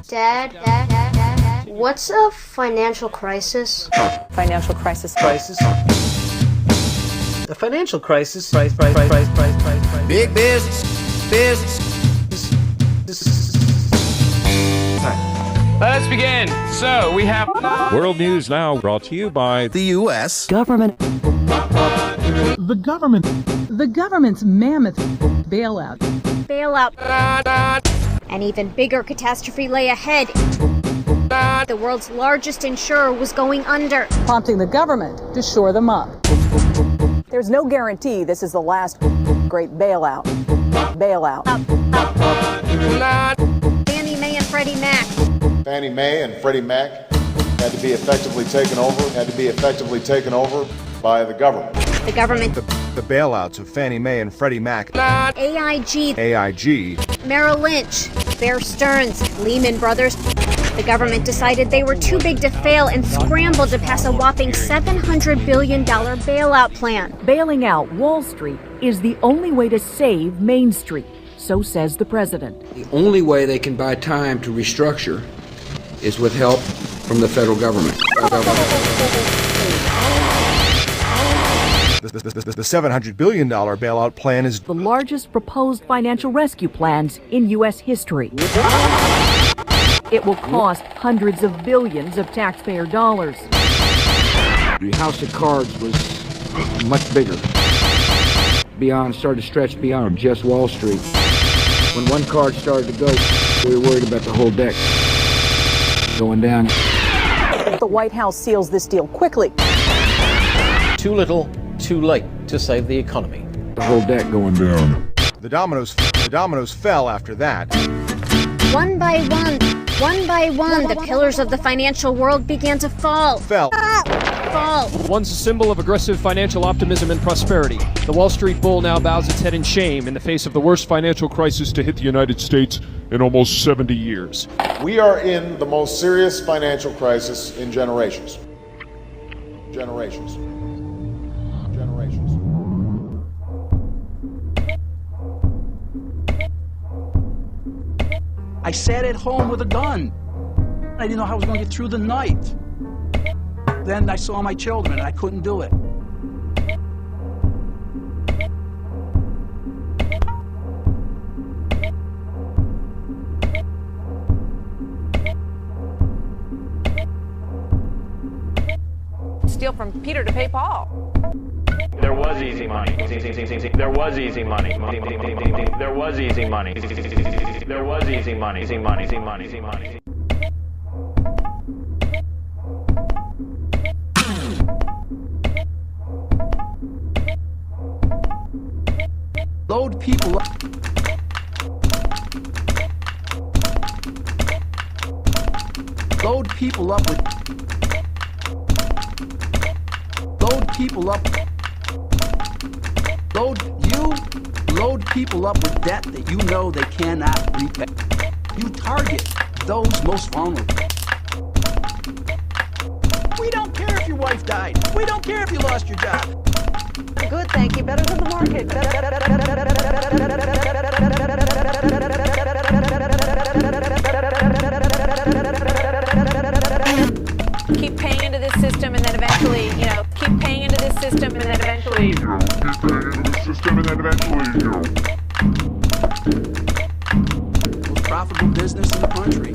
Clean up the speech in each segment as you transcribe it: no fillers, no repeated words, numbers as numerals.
Dad, what's a financial crisis? Financial crisis. A financial crisis. Big business. Let's begin. So we have World News Now, brought to you by The U.S. Government. The government's mammoth bailout. An even bigger catastrophe lay ahead. The world's largest insurer was going under, Prompting the government to shore them up. There's no guarantee this is the last great bailout. Fannie Mae and Freddie Mac. Fannie Mae and Freddie Mac had to be effectively taken over by the government. The government. The bailouts of Fannie Mae and Freddie Mac. AIG. Merrill Lynch. Bear Stearns. Lehman Brothers. The government decided they were too big to fail and scrambled to pass a whopping $700 billion bailout plan. Bailing out Wall Street is the only way to save Main Street, so says the president. The only way they can buy time to restructure is with help from the federal government. The $700 billion bailout plan is the largest proposed financial rescue plans in U.S. history. It will cost hundreds of billions of taxpayer dollars. The house of cards was much bigger. Started to stretch beyond just Wall Street. When one card started to go, we were worried about the whole deck going down. The White House seals this deal quickly. Too little, too late to save the economy. The whole deck going down. the dominoes fell after that. One by one, the pillars of the financial world began to fall. Once a symbol of aggressive financial optimism and prosperity, the Wall Street bull now bows its head in shame in the face of the worst financial crisis to hit the United States in almost 70 years. We are in the most serious financial crisis in generations. I sat at home with a gun. I didn't know how I was going to get through the night. Then I saw my children and I couldn't do it. Steal from Peter to pay Paul. There was easy money. There was easy money. There was easy money. There was easy money. Load people up. Load people up with debt that you know they cannot repay. You target those most vulnerable. We don't care if your wife died. We don't care if you lost your job. Good, thank you. Better than the market. Keep paying into this system and then eventually, keep paying into this system and then eventually. Most profitable business in the country.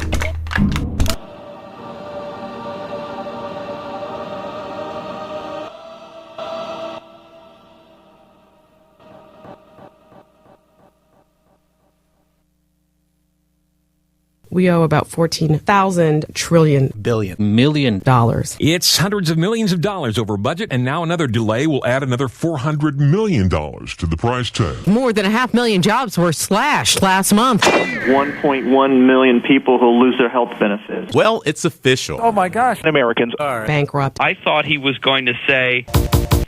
We owe about 14,000 trillion million dollars. It's hundreds of millions of dollars over budget, and now another delay will add another $400 million to the price tag. More than 500,000 jobs were slashed last month. 1.1 million people who lose their health benefits. Well, it's official. Oh my gosh. Americans are bankrupt. I thought he was going to say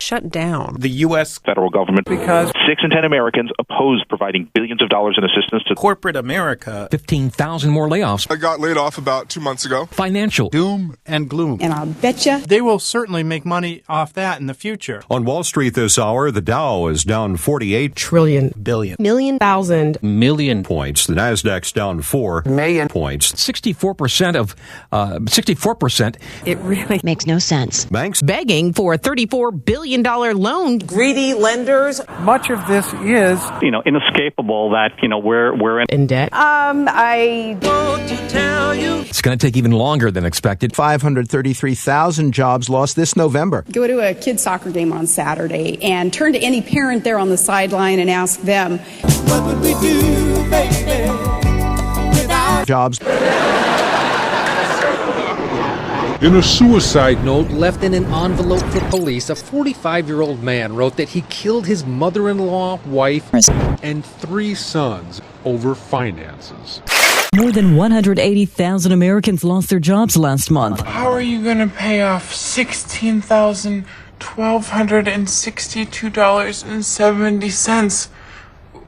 shut down. The U.S. federal government, because 6 in 10 Americans oppose providing billions of dollars in assistance to corporate America. 15,000 more layoffs. I got laid off about 2 months ago. Financial doom and gloom. And I'll betcha they will certainly make money off that in the future. On Wall Street this hour, the Dow is down 48 trillion billion million thousand million points. The Nasdaq's down 4 million points. 64% of 64%. It really makes no sense. Banks begging for a $34 billion loan. Greedy lenders. Much of this is, inescapable that, we're in debt. I want to tell you. It's going to take even longer than expected. 533,000 jobs lost this November. Go to a kid's soccer game on Saturday and turn to any parent there on the sideline and ask them, what would we do, baby, without jobs? In a suicide note left in an envelope for police, a 45-year-old man wrote that he killed his mother-in-law, wife, and 3 sons over finances. More than 180,000 Americans lost their jobs last month. How are you going to pay off $16,162.70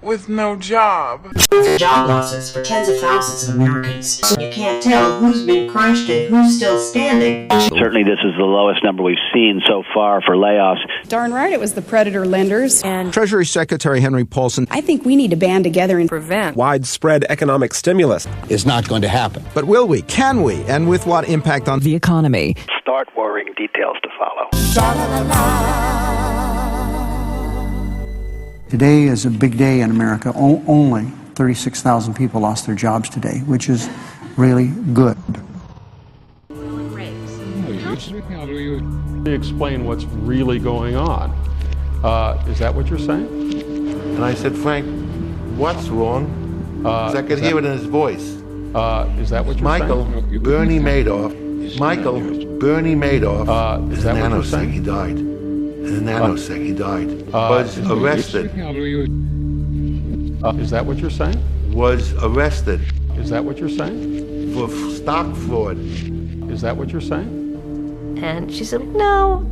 with no job? Job losses for tens of thousands of Americans. You can't tell who's been crushed and who's still standing. Certainly this is the lowest number we've seen so far for layoffs. darn right it was the predator lenders. And Treasury Secretary Henry Paulson. I think we need to band together and prevent widespread economic stimulus. Is not going to happen. But will we? Can we? And with what impact on the economy? Start worrying, details to follow. Today is a big day in America. Only 36,000 people lost their jobs today, which is really good. How do you explain what's really going on? Is that what you're saying? And I said, Frank, what's wrong? Because I could hear it in his voice. Is that what you're Michael, saying? Bernie Madoff. Michael, Bernie Madoff. Is that what you're saying? He died. In a nanosecond, he died. Was arrested. Is that what you're saying? Was arrested. Is that what you're saying? For stock fraud. Is that what you're saying? And she said, no,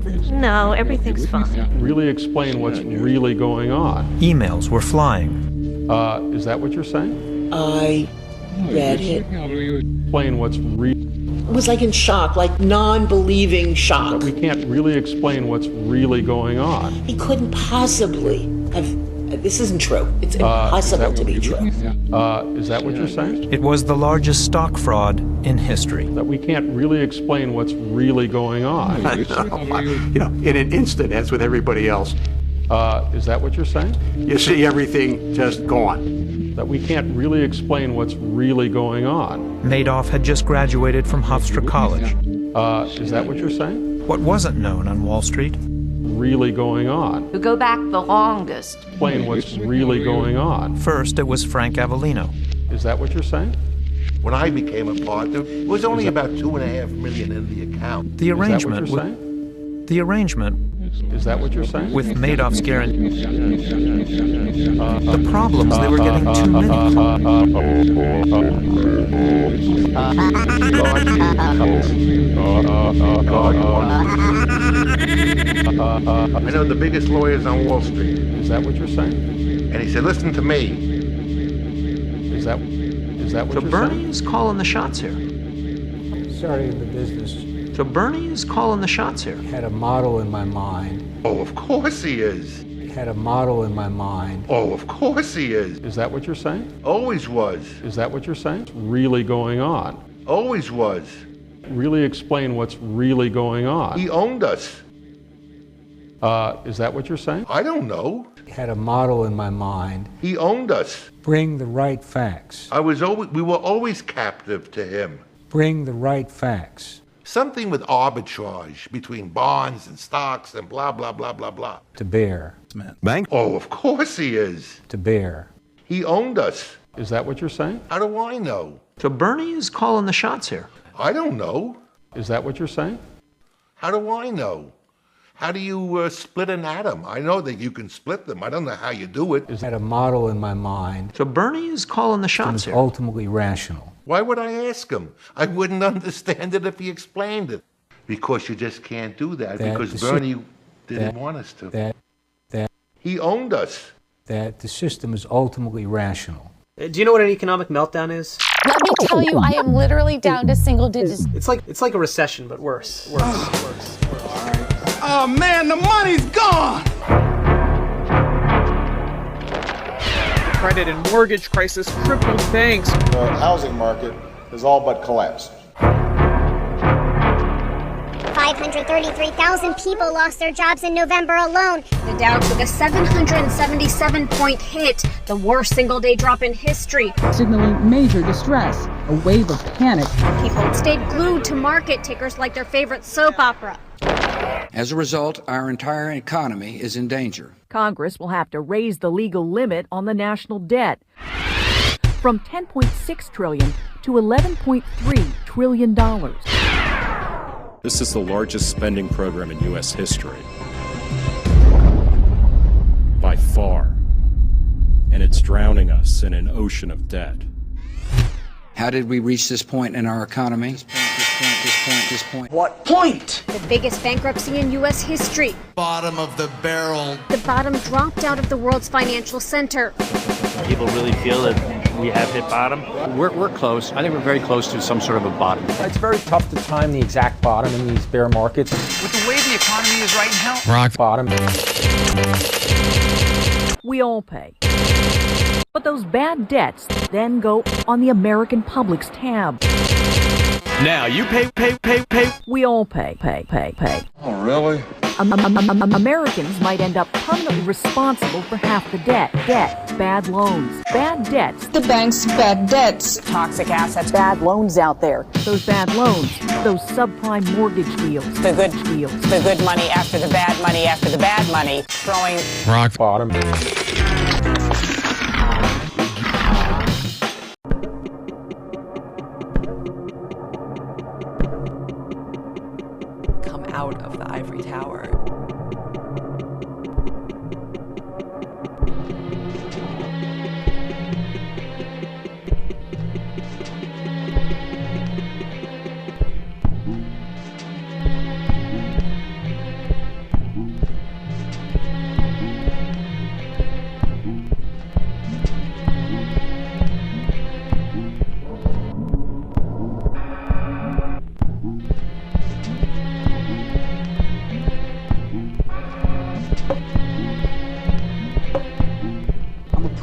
everything's fine. Really explain what's really going on. Emails were flying. Is that what you're saying? I read it. Explain what's real. Was like in shock, like non-believing shock. But we can't really explain what's really going on. He couldn't possibly have. This isn't true. It's impossible to be true. Is that what you're saying? It was the largest stock fraud in history. That we can't really explain what's really going on. In an instant, as with everybody else. Is that what you're saying? You see everything just gone. That we can't really explain what's really going on. Madoff had just graduated from Hofstra College. Is that what you're saying? What wasn't known on Wall Street? Really going on. To go back the longest. Explain what's really going on. First, it was Frank Avellino. Is that what you're saying? When I became a partner, it was only about $2.5 million in the account. The arrangement. The arrangement. Is that what you're saying? With Madoff's guarantee. The problems, they were getting too many. I know the biggest lawyers on Wall Street. Is that what you're saying? And he said, listen to me. Is that what you're saying? So Bernie is calling the shots here. Started in the business. So Bernie is calling the shots here. Had a model in my mind. Oh, of course he is. Had a model in my mind. Oh, of course he is. Is that what you're saying? Always was. Is that what you're saying? What's really going on? Always was. Really explain what's really going on. He owned us. Is that what you're saying? I don't know. Had a model in my mind. He owned us. Bring the right facts. We were always captive to him. Bring the right facts. Something with arbitrage between bonds and stocks and blah, blah, blah, blah, blah. To bear. Bank? Oh, of course he is. To bear. He owned us. Is that what you're saying? How do I know? So Bernie is calling the shots here. I don't know. Is that what you're saying? How do I know? How do you split an atom? I know that you can split them. I don't know how you do it. Had a model in my mind. So Bernie is calling the shots here. Ultimately rational. Why would I ask him? I wouldn't understand it if he explained it. Because you just can't do that. Because Bernie didn't want us to. He owned us. That the system is ultimately rational. Do you know what an economic meltdown is? Let me tell you, I am literally down to single digits. It's like a recession, but worse. Oh man, the money's gone! Credit and mortgage crisis crippled banks. The housing market has all but collapsed. 533,000 people lost their jobs in November alone. The Dow took a 777-point hit, the worst single-day drop in history. Signaling major distress, a wave of panic. People stayed glued to market tickers like their favorite soap opera. As a result, our entire economy is in danger. Congress will have to raise the legal limit on the national debt from $10.6 trillion to $11.3 trillion. This is the largest spending program in U.S. history. By far. And it's drowning us in an ocean of debt. How did we reach this point in our economy? This point. What point? The biggest bankruptcy in U.S. history. Bottom of the barrel. The bottom dropped out of the world's financial center. People really feel that we have hit bottom? We're close. I think we're very close to some sort of a bottom. It's very tough to time the exact bottom in these bear markets. With the way the economy is right now, rock bottom. We all pay. But those bad debts then go on the American public's tab. now you pay. We all pay. Oh, really? Americans might end up permanently responsible for half the debt. Bad loans, bad debts. The bank's bad debts. Toxic assets, bad loans out there. Those bad loans, those subprime mortgage deals. The good money after the bad money after the bad money. Throwing rock bottom. Come out of the ivory tower.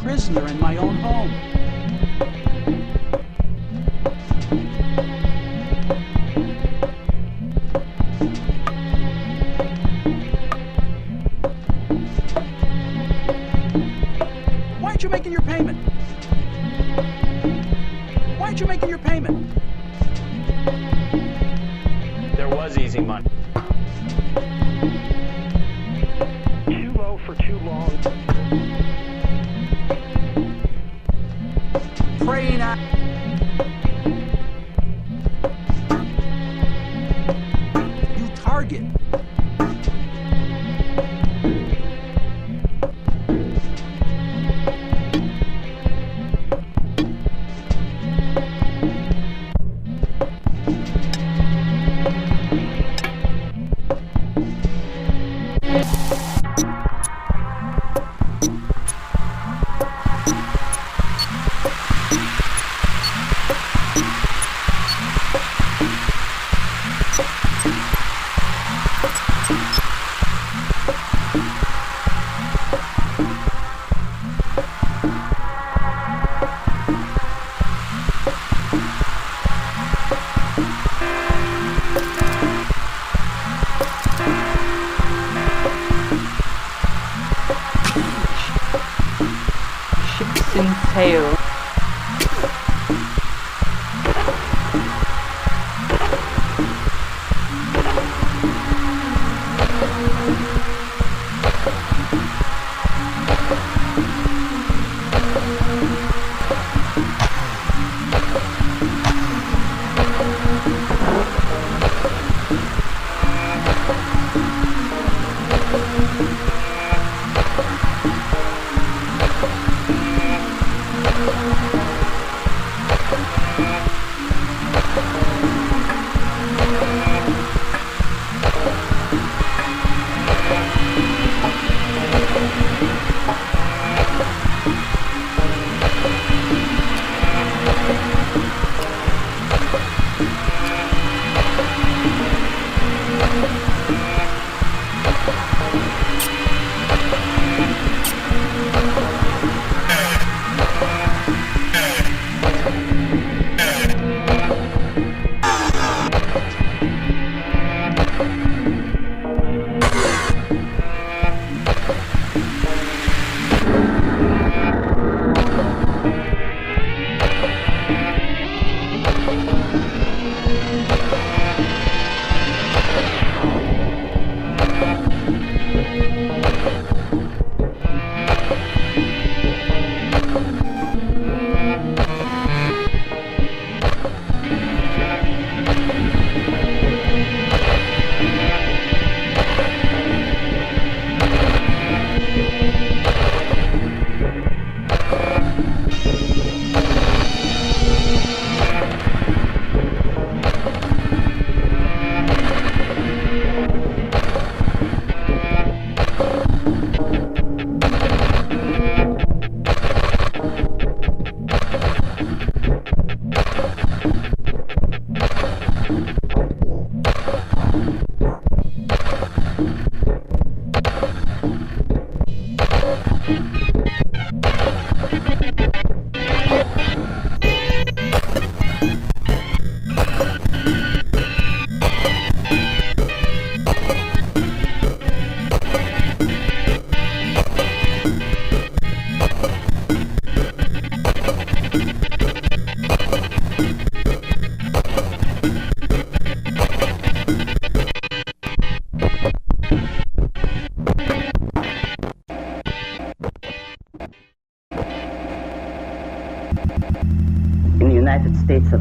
Prisoner in my own home. Why aren't you making your payment? Why aren't you making your payment? There was easy money. Too low for too long. Praying at you target. Tail.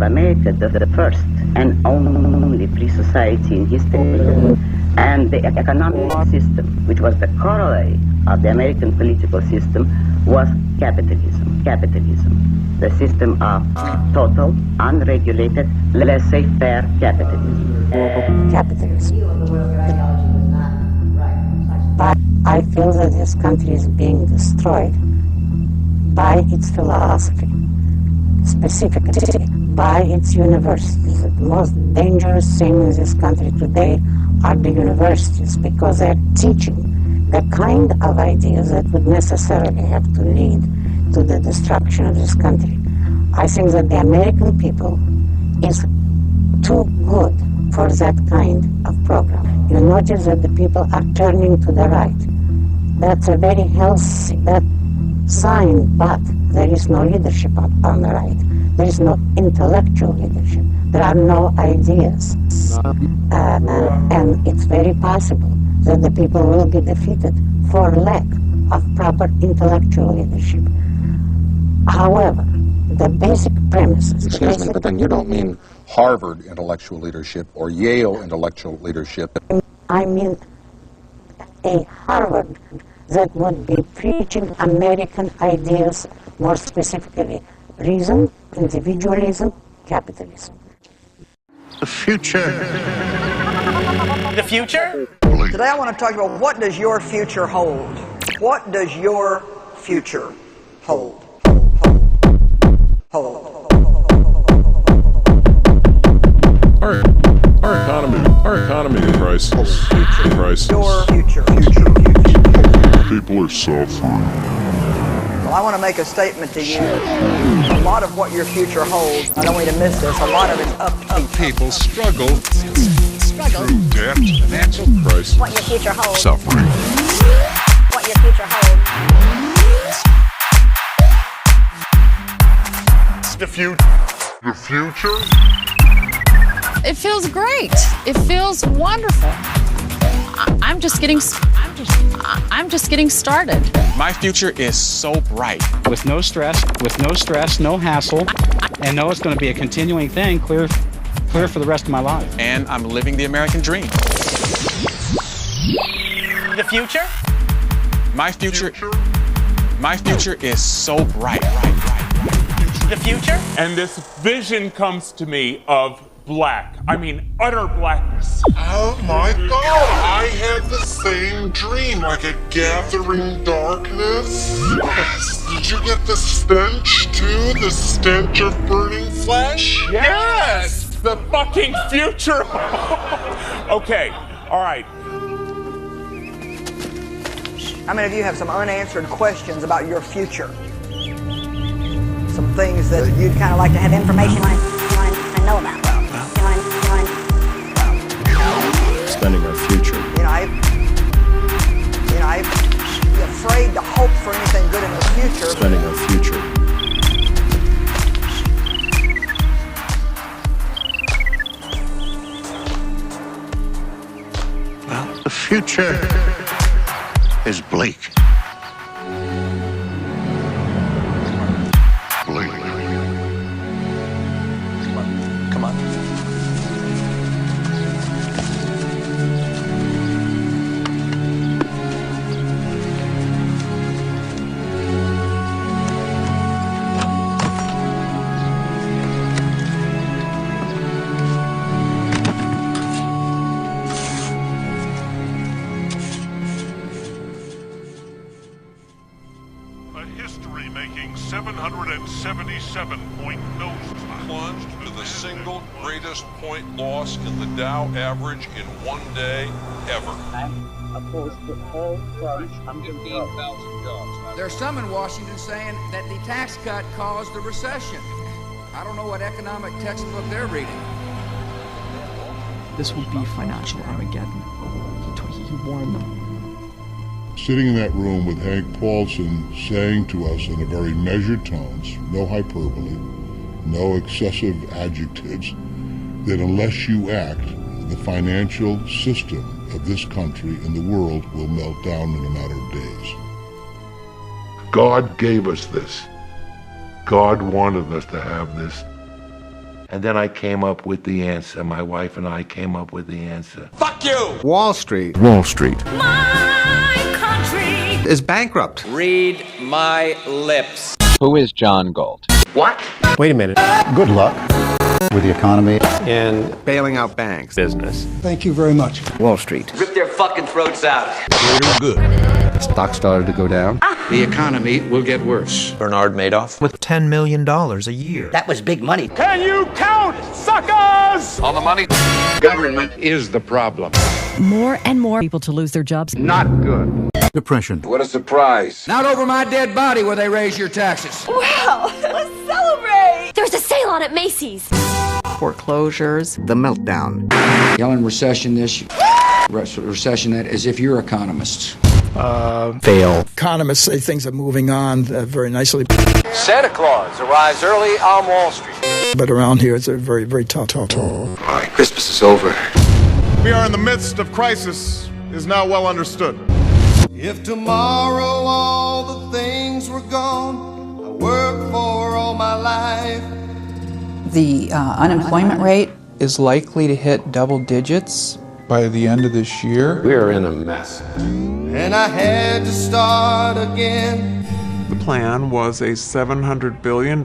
America the first and only free society in history. And the economic system, which was the corollary of the American political system, was capitalism. The system of total, unregulated, laissez-faire capitalism. But I feel that this country is being destroyed by its philosophy, specifically by its universities. The most dangerous thing in this country today are the universities, because they're teaching the kind of ideas that would necessarily have to lead to the destruction of this country. I think that the American people is too good for that kind of program. You notice that the people are turning to the right. That's a very healthy sign, but there is no leadership on the right. There is no intellectual leadership. There are no ideas. And it's very possible that the people will be defeated for lack of proper intellectual leadership. However, the basic premises... Excuse me, but then you don't mean Harvard intellectual leadership or Yale intellectual leadership. I mean a Harvard that would be preaching American ideas, more specifically reason, individualism, capitalism. The future. The future? Today I want to talk about what does your future hold? What does your future hold? Our economy crisis. Your future. People are suffering. Well, I want to make a statement to you. A lot of what your future holds, I don't want you to miss this, a lot of it's up to you. People struggle through debt, financial crisis. What your future holds. Suffering. What your future holds. The future? It feels great. It feels wonderful. I'm just getting started. My future is so bright. With no stress, no hassle, and know it's going to be a continuing thing, clear for the rest of my life. And I'm living the American dream. The future? My future is so bright. The future? And this vision comes to me of black. I mean, utter blackness. Oh my God, I had the same dream, like a gathering darkness. Did you get the stench too? The stench of burning flesh? Yes! The fucking future! Okay, all right. How many of you have some unanswered questions about your future? Some things that you'd kind of like to have information on and know about. Spending our future. I'm afraid to hope for anything good in the future. Spending our future. Well, the future is bleak. Come on. A history-making 777-point nose plunged to the single greatest point loss in the Dow average in one day ever. I'm opposed to all forms of 15,000 jobs. There's some in Washington saying that the tax cut caused the recession. I don't know what economic textbook they're reading. This will be financial Armageddon. He warned them. Sitting in that room with Hank Paulson saying to us in a very measured tones, no hyperbole, no excessive adjectives, that unless you act, the financial system of this country and the world will melt down in a matter of days. God gave us this. God wanted us to have this. And then I came up with the answer. My wife and I came up with the answer. Fuck you! Wall Street. Wall Street. My country Is bankrupt. Read my lips. Who is John Galt? What? Wait a minute. Good luck with the economy And bailing out banks. business. Thank you very much. Wall Street. Rip their fucking throats out. Greater good. Stock started to go down. The economy will get worse. Bernard Madoff. With $10 million a year. That was big money. Can you count, suckers? On the money. Government is the problem. More and more people to lose their jobs. Not good. Depression. What a surprise. Not over my dead body will they raise your taxes. Wow, let's celebrate! There's a sale on at Macy's. Foreclosures. The meltdown. Yelling recession this recession that as if you're economists. Fail. Economists say things are moving on very nicely. Santa Claus arrives early on Wall Street. But around here, it's a very, very tough. All right, Christmas is over. We are in the midst of crisis is now well understood. If tomorrow all the things were gone I worked for all my life. The unemployment rate Is likely to hit double digits by the end of this year. We're in a mess. And I had to start again. The plan was a $700 billion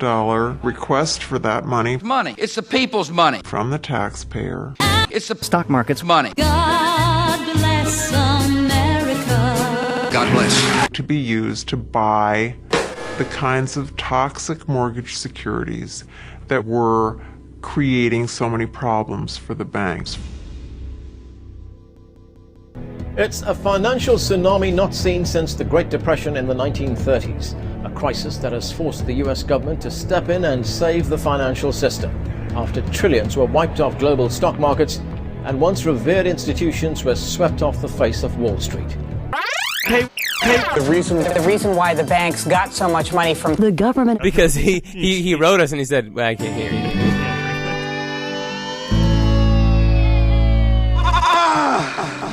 request for that money Money. It's the people's money. from the taxpayer. It's the Stock market's money. God bless America. God bless. to be used to buy the kinds of toxic mortgage securities that were creating so many problems for the banks. It's a financial tsunami not seen since the Great Depression in the 1930s, a crisis that has forced the US government to step in and save the financial system after trillions were wiped off global stock markets and once revered institutions were swept off the face of Wall Street. The reason why the banks got so much money from The government. Because he wrote us and he said, well, I can't hear you.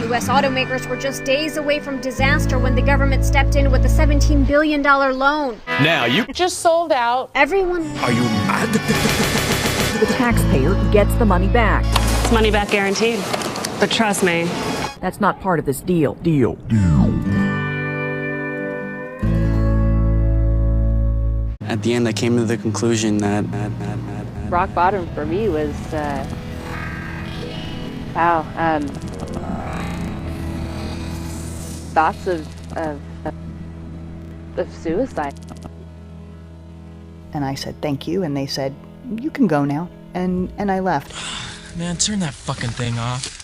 U.S. automakers were just days away from disaster when the government stepped in with a $17 billion loan. Now you Just sold out. Everyone. Are you mad? The taxpayer gets the money back. It's money back guaranteed. But trust me, That's not part of this deal. At the end, I came to the conclusion that rock bottom for me was, thoughts of suicide. And I said, thank you. And they said, you can go now. And I left. Man, turn that fucking thing off.